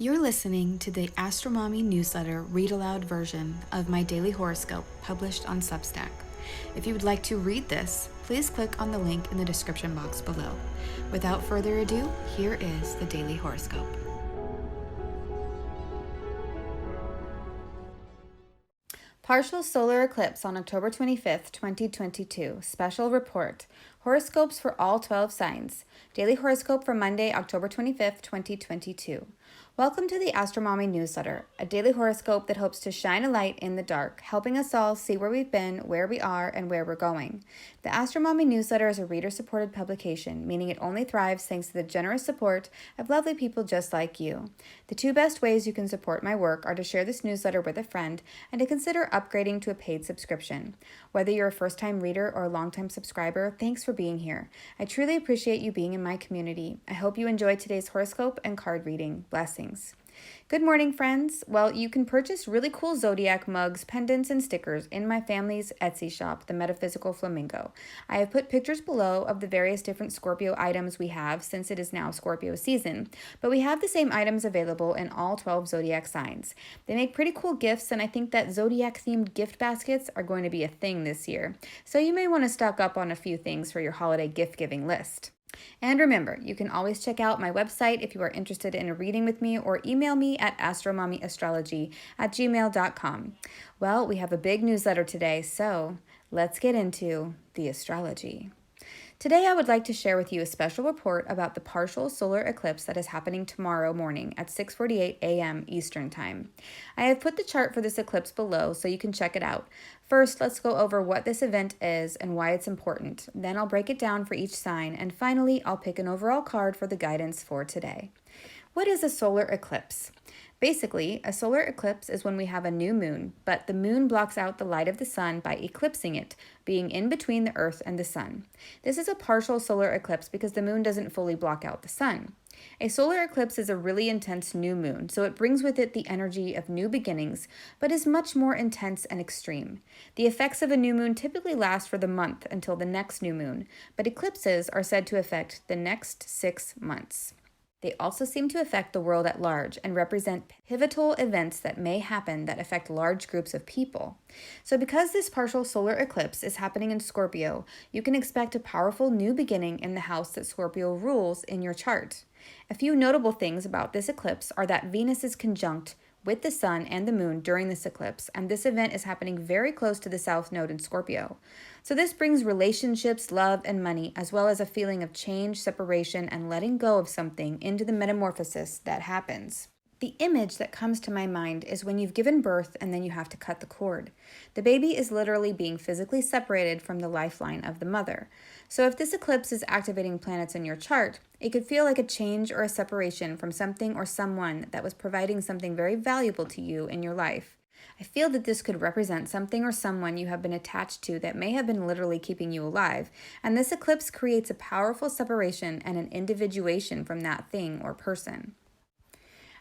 You're listening to the AstroMommy Newsletter read-aloud version of my daily horoscope published on Substack. If you would like to read this, please click on the link in the description box below. Without further ado, here is the daily horoscope. Partial solar eclipse on October 25th, 2022. Special report. Horoscopes for all 12 signs. Daily horoscope for Monday, October 25th, 2022. Welcome to the AstroMommy Newsletter, a daily horoscope that hopes to shine a light in the dark, helping us all see where we've been, where we are, and where we're going. The AstroMommy Newsletter is a reader-supported publication, meaning it only thrives thanks to the generous support of lovely people just like you. The two best ways you can support my work are to share this newsletter with a friend and to consider upgrading to a paid subscription. Whether you're a first-time reader or a long-time subscriber, thanks for being here. I truly appreciate you being in my community. I hope you enjoyed today's horoscope and card reading. Blessings. Good morning, friends. Well, you can purchase really cool zodiac mugs, pendants, and stickers in my family's Etsy shop, The Metaphysical Flamingo. I have put pictures below of the various different Scorpio items we have since it is now Scorpio season, but we have the same items available in all 12 zodiac signs. They make pretty cool gifts, and I think that zodiac-themed gift baskets are going to be a thing this year, so you may want to stock up on a few things for your holiday gift-giving list. And remember, you can always check out my website if you are interested in a reading with me or email me at astromommyastrology@gmail.com. Well, we have a big newsletter today, so let's get into the astrology. Today, I would like to share with you a special report about the partial solar eclipse that is happening tomorrow morning at 6:48 a.m. Eastern Time. I have put the chart for this eclipse below so you can check it out. First, let's go over what this event is and why it's important. Then I'll break it down for each sign, and finally, I'll pick an overall card for the guidance for today. What is a solar eclipse? Basically, a solar eclipse is when we have a new moon, but the moon blocks out the light of the sun by eclipsing it, being in between the earth and the sun. This is a partial solar eclipse because the moon doesn't fully block out the sun. A solar eclipse is a really intense new moon, so it brings with it the energy of new beginnings, but is much more intense and extreme. The effects of a new moon typically last for the month until the next new moon, but eclipses are said to affect the next 6 months. They also seem to affect the world at large and represent pivotal events that may happen that affect large groups of people. So because this partial solar eclipse is happening in Scorpio, you can expect a powerful new beginning in the house that Scorpio rules in your chart. A few notable things about this eclipse are that Venus is conjunct with the sun and the moon during this eclipse, and this event is happening very close to the south node in Scorpio. So this brings relationships, love, and money, as well as a feeling of change, separation, and letting go of something into the metamorphosis that happens. The image that comes to my mind is when you've given birth and then you have to cut the cord. The baby is literally being physically separated from the lifeline of the mother. So if this eclipse is activating planets in your chart, it could feel like a change or a separation from something or someone that was providing something very valuable to you in your life. I feel that this could represent something or someone you have been attached to that may have been literally keeping you alive, and this eclipse creates a powerful separation and an individuation from that thing or person.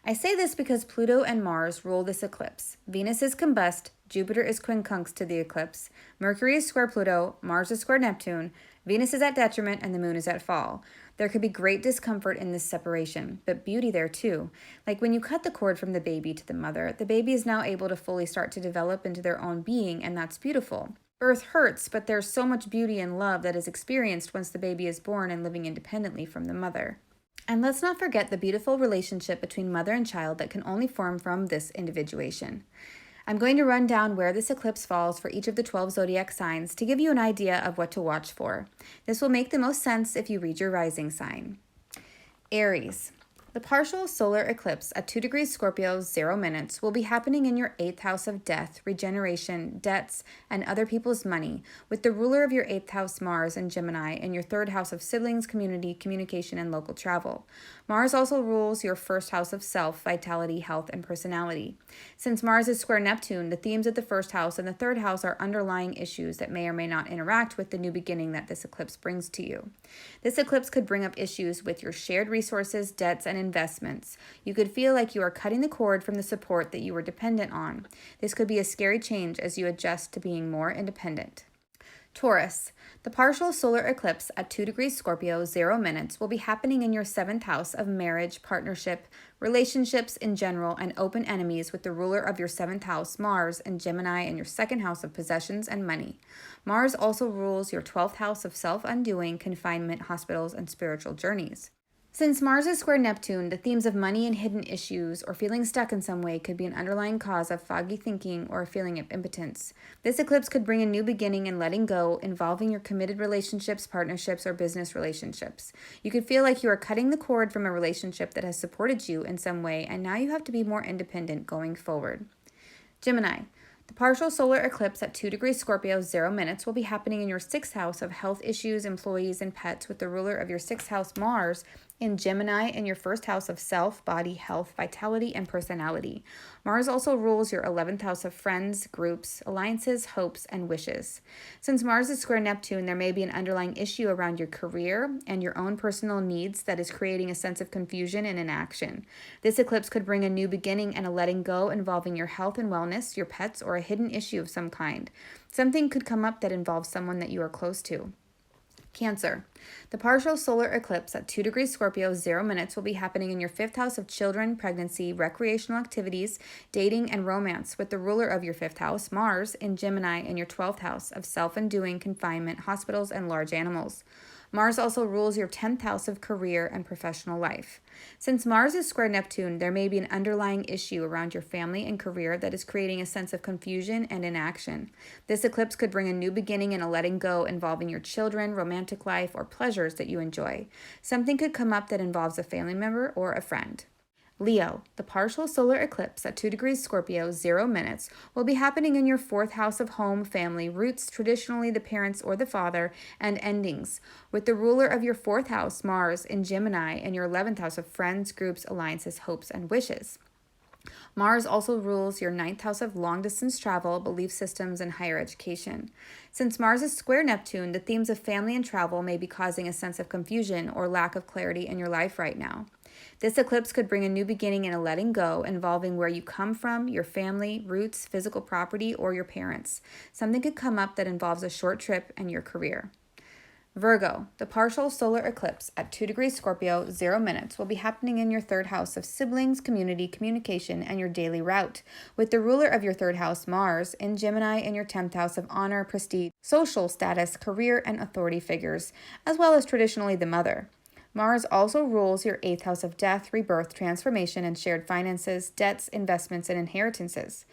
I say this because Pluto and Mars rule this eclipse. Venus is combust, Jupiter is quincunx to the eclipse, Mercury is square Pluto, Mars is square Neptune, Venus is at detriment, and the moon is at fall. There could be great discomfort in this separation, but beauty there too. Like when you cut the cord from the baby to the mother, the baby is now able to fully start to develop into their own being, and that's beautiful. Birth hurts, but there's so much beauty and love that is experienced once the baby is born and living independently from the mother. And let's not forget the beautiful relationship between mother and child that can only form from this individuation. I'm going to run down where this eclipse falls for each of the 12 zodiac signs to give you an idea of what to watch for. This will make the most sense if you read your rising sign. Aries. The partial solar eclipse at 2 degrees Scorpio, 0 minutes, will be happening in your 8th house of death, regeneration, debts, and other people's money, with the ruler of your 8th house, Mars, and Gemini, and your 3rd house of siblings, community, communication, and local travel. Mars also rules your 1st house of self, vitality, health, and personality. Since Mars is square Neptune, the themes of the 1st house and the 3rd house are underlying issues that may or may not interact with the new beginning that this eclipse brings to you. This eclipse could bring up issues with your shared resources, debts, and investments. You could feel like you are cutting the cord from the support that you were dependent on. This could be a scary change as you adjust to being more independent. Taurus, the partial solar eclipse at 2 degrees Scorpio, 0 minutes, will be happening in your 7th house of marriage, partnership, relationships in general, and open enemies with the ruler of your 7th house, Mars, and Gemini in your 2nd house of possessions and money. Mars also rules your 12th house of self-undoing, confinement, hospitals, and spiritual journeys. Since Mars is square Neptune, the themes of money and hidden issues or feeling stuck in some way could be an underlying cause of foggy thinking or a feeling of impotence. This eclipse could bring a new beginning and letting go involving your committed relationships, partnerships, or business relationships. You could feel like you are cutting the cord from a relationship that has supported you in some way, and now you have to be more independent going forward. Gemini. The partial solar eclipse at 2 degrees Scorpio, 0 minutes, will be happening in your 6th house of health issues, employees, and pets with the ruler of your 6th house, Mars, in Gemini in your 1st house of self, body, health, vitality, and personality. Mars also rules your 11th house of friends, groups, alliances, hopes, and wishes. Since Mars is square Neptune, there may be an underlying issue around your career and your own personal needs that is creating a sense of confusion and inaction. This eclipse could bring a new beginning and a letting go involving your health and wellness, your pets, or a hidden issue of some kind. Something could come up that involves someone that you are close to. Cancer. The partial solar eclipse at 2 degrees Scorpio, 0 minutes, will be happening in your 5th house of children, pregnancy, recreational activities, dating, and romance with the ruler of your 5th house, Mars, in Gemini in your 12th house of self-undoing, confinement, hospitals, and large animals. Mars also rules your 10th house of career and professional life. Since Mars is square Neptune, there may be an underlying issue around your family and career that is creating a sense of confusion and inaction. This eclipse could bring a new beginning and a letting go involving your children, romantic life, or pleasures that you enjoy. Something could come up that involves a family member or a friend. Leo, the partial solar eclipse at 2 degrees Scorpio, 0 minutes, will be happening in your 4th house of home, family, roots, traditionally the parents or the father, and endings, with the ruler of your 4th house, Mars, in Gemini, and your 11th house of friends, groups, alliances, hopes, and wishes. Mars also rules your 9th house of long-distance travel, belief systems, and higher education. Since Mars is square Neptune, the themes of family and travel may be causing a sense of confusion or lack of clarity in your life right now. This eclipse could bring a new beginning and a letting go involving where you come from, your family, roots, physical property, or your parents. Something could come up that involves a short trip and your career. Virgo, the partial solar eclipse at 2 degrees Scorpio, 0 minutes, will be happening in your 3rd house of siblings, community, communication, and your daily route, with the ruler of your 3rd house, Mars, in Gemini in your 10th house of honor, prestige, social status, career, and authority figures, as well as traditionally the mother. Mars also rules your 8th house of death, rebirth, transformation, and shared finances, debts, investments, and inheritances.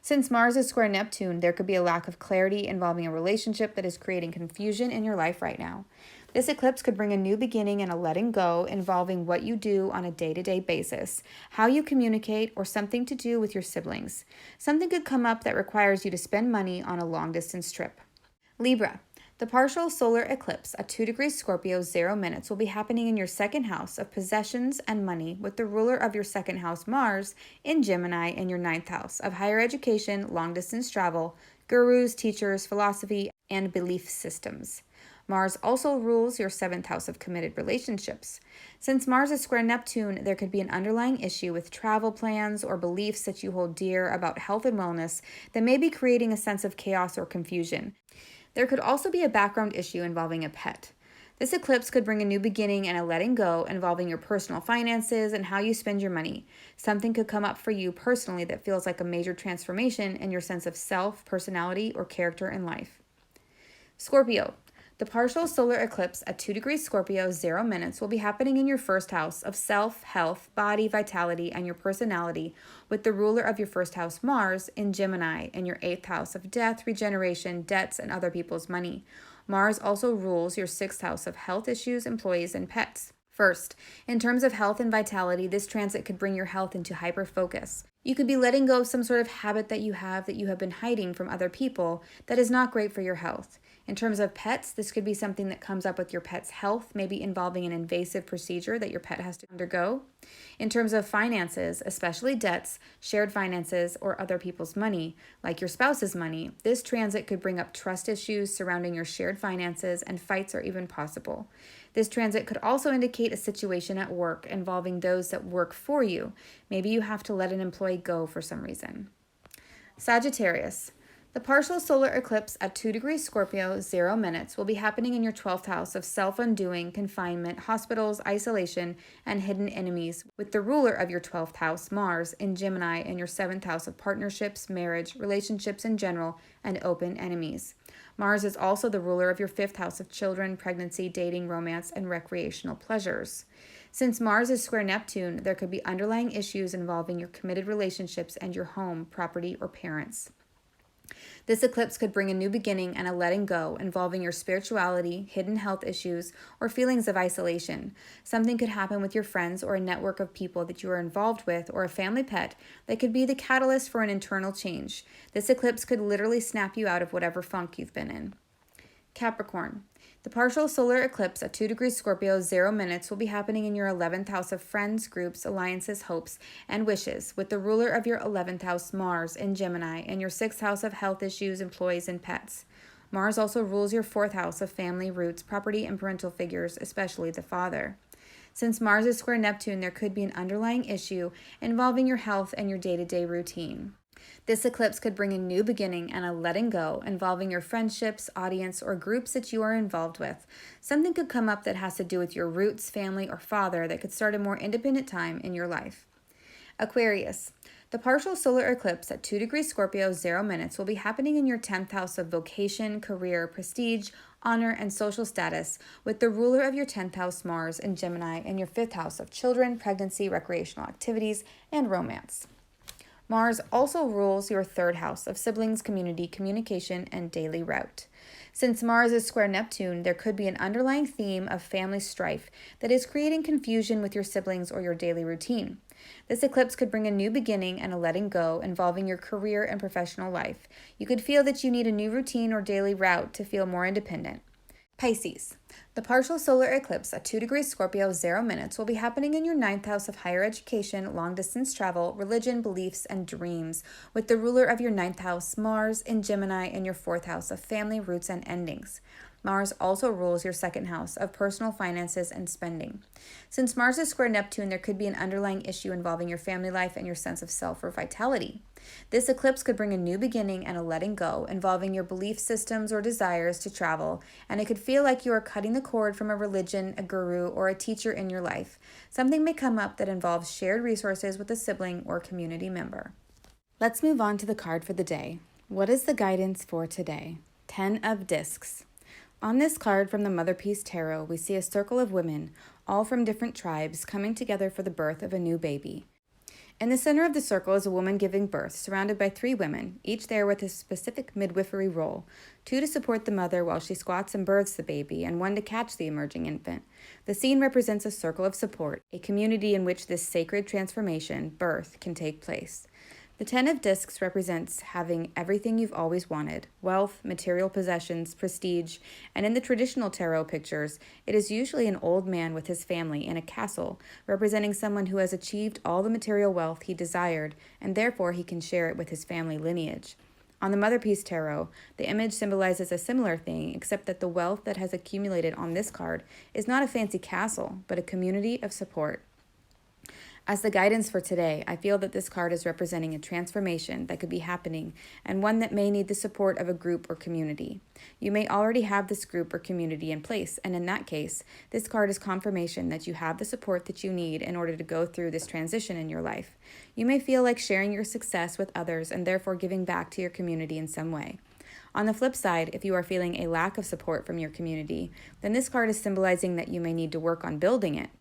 Since Mars is square Neptune, there could be a lack of clarity involving a relationship that is creating confusion in your life right now. This eclipse could bring a new beginning and a letting go involving what you do on a day-to-day basis, how you communicate, or something to do with your siblings. Something could come up that requires you to spend money on a long-distance trip. Libra. The partial solar eclipse at 2 degrees Scorpio, 0 minutes, will be happening in your 2nd house of possessions and money with the ruler of your 2nd house, Mars, in Gemini in your 9th house of higher education, long-distance travel, gurus, teachers, philosophy, and belief systems. Mars also rules your 7th house of committed relationships. Since Mars is square Neptune, there could be an underlying issue with travel plans or beliefs that you hold dear about health and wellness that may be creating a sense of chaos or confusion. There could also be a background issue involving a pet. This eclipse could bring a new beginning and a letting go involving your personal finances and how you spend your money. Something could come up for you personally that feels like a major transformation in your sense of self, personality, or character in life. Scorpio. The partial solar eclipse at 2 degrees Scorpio, 0 minutes, will be happening in your 1st house of self, health, body, vitality, and your personality, with the ruler of your 1st house, Mars, in Gemini, in your 8th house of death, regeneration, debts, and other people's money. Mars also rules your 6th house of health issues, employees, and pets. First, in terms of health and vitality, this transit could bring your health into hyper-focus. You could be letting go of some sort of habit that you have been hiding from other people that is not great for your health. In terms of pets, this could be something that comes up with your pet's health, maybe involving an invasive procedure that your pet has to undergo. In terms of finances, especially debts, shared finances, or other people's money, like your spouse's money, this transit could bring up trust issues surrounding your shared finances, and fights are even possible. This transit could also indicate a situation at work involving those that work for you. Maybe you have to let an employee go for some reason. Sagittarius. The partial solar eclipse at 2 degrees Scorpio, 0 minutes, will be happening in your 12th house of self-undoing, confinement, hospitals, isolation, and hidden enemies, with the ruler of your 12th house, Mars, in Gemini, and your 7th house of partnerships, marriage, relationships in general, and open enemies. Mars is also the ruler of your 5th house of children, pregnancy, dating, romance, and recreational pleasures. Since Mars is square Neptune, there could be underlying issues involving your committed relationships and your home, property, or parents. This eclipse could bring a new beginning and a letting go involving your spirituality, hidden health issues, or feelings of isolation. Something could happen with your friends or a network of people that you are involved with, or a family pet that could be the catalyst for an internal change. This eclipse could literally snap you out of whatever funk you've been in. Capricorn. The partial solar eclipse at 2 degrees Scorpio, 0 minutes, will be happening in your 11th house of friends, groups, alliances, hopes, and wishes, with the ruler of your 11th house, Mars, in Gemini, and your 6th house of health issues, employees, and pets. Mars also rules your 4th house of family, roots, property, and parental figures, especially the father. Since Mars is square Neptune, there could be an underlying issue involving your health and your day-to-day routine. This eclipse could bring a new beginning and a letting go involving your friendships, audience, or groups that you are involved with. Something could come up that has to do with your roots, family, or father that could start a more independent time in your life. Aquarius. The partial solar eclipse at 2 degrees Scorpio, 0 minutes, will be happening in your 10th house of vocation, career, prestige, honor, and social status, with the ruler of your 10th house, Mars, in Gemini, and your 5th house of children, pregnancy, recreational activities, and romance. Mars also rules your 3rd house of siblings, community, communication, and daily route. Since Mars is square Neptune, there could be an underlying theme of family strife that is creating confusion with your siblings or your daily routine. This eclipse could bring a new beginning and a letting go involving your career and professional life. You could feel that you need a new routine or daily route to feel more independent. Pisces. The partial solar eclipse at 2 degrees Scorpio, 0 minutes, will be happening in your 9th house of higher education, long-distance travel, religion, beliefs, and dreams, with the ruler of your 9th house, Mars, in Gemini, and your 4th house of family, roots, and endings. Mars also rules your 2nd house of personal finances and spending. Since Mars is square Neptune, there could be an underlying issue involving your family life and your sense of self or vitality. This eclipse could bring a new beginning and a letting go involving your belief systems or desires to travel, and it could feel like you are cutting the cord from a religion, a guru, or a teacher in your life. Something may come up that involves shared resources with a sibling or community member. Let's move on to the card for the day. What is the guidance for today? 10 of Discs. On this card from the Motherpeace Tarot, we see a circle of women, all from different tribes, coming together for the birth of a new baby. In the center of the circle is a woman giving birth, surrounded by 3 women, each there with a specific midwifery role, 2 to support the mother while she squats and births the baby, and 1 to catch the emerging infant. The scene represents a circle of support, a community in which this sacred transformation, birth, can take place. The 10 of Discs represents having everything you've always wanted: wealth, material possessions, prestige, and in the traditional tarot pictures, it is usually an old man with his family in a castle, representing someone who has achieved all the material wealth he desired, and therefore he can share it with his family lineage. On the Motherpeace Tarot, the image symbolizes a similar thing, except that the wealth that has accumulated on this card is not a fancy castle, but a community of support. As the guidance for today, I feel that this card is representing a transformation that could be happening and one that may need the support of a group or community. You may already have this group or community in place, and in that case, this card is confirmation that you have the support that you need in order to go through this transition in your life. You may feel like sharing your success with others and therefore giving back to your community in some way. On the flip side, if you are feeling a lack of support from your community, then this card is symbolizing that you may need to work on building it.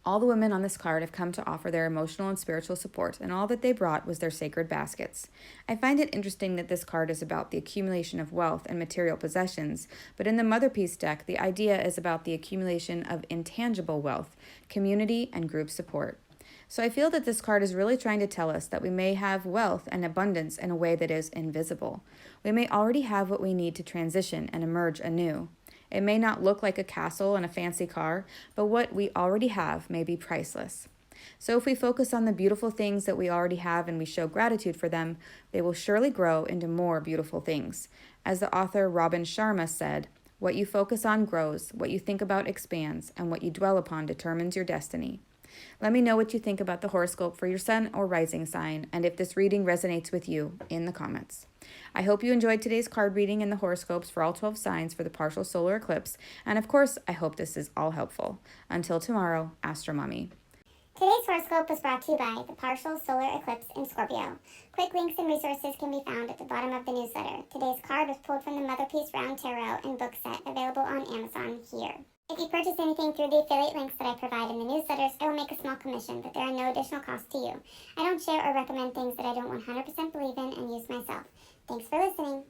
All the women on this card have come to offer their emotional and spiritual support, and all that they brought was their sacred baskets. I find it interesting that this card is about the accumulation of wealth and material possessions, but in the Motherpeace deck, the idea is about the accumulation of intangible wealth, community, and group support. So I feel that this card is really trying to tell us that we may have wealth and abundance in a way that is invisible. We may already have what we need to transition and emerge anew. It may not look like a castle and a fancy car, but what we already have may be priceless. So if we focus on the beautiful things that we already have and we show gratitude for them, they will surely grow into more beautiful things. As the author Robin Sharma said, "What you focus on grows, what you think about expands, and what you dwell upon determines your destiny." Let me know what you think about the horoscope for your sun or rising sign, and if this reading resonates with you in the comments. I hope you enjoyed today's card reading and the horoscopes for all 12 signs for the partial solar eclipse, and of course, I hope this is all helpful. Until tomorrow, AstroMommy. Today's horoscope was brought to you by the partial solar eclipse in Scorpio. Quick links and resources can be found at the bottom of the newsletter. Today's card was pulled from the Motherpeace Round Tarot and book set available on Amazon here. If you purchase anything through the affiliate links that I provide in the newsletters, I will make a small commission, but there are no additional costs to you. I don't share or recommend things that I don't 100% believe in and use myself. Thanks for listening.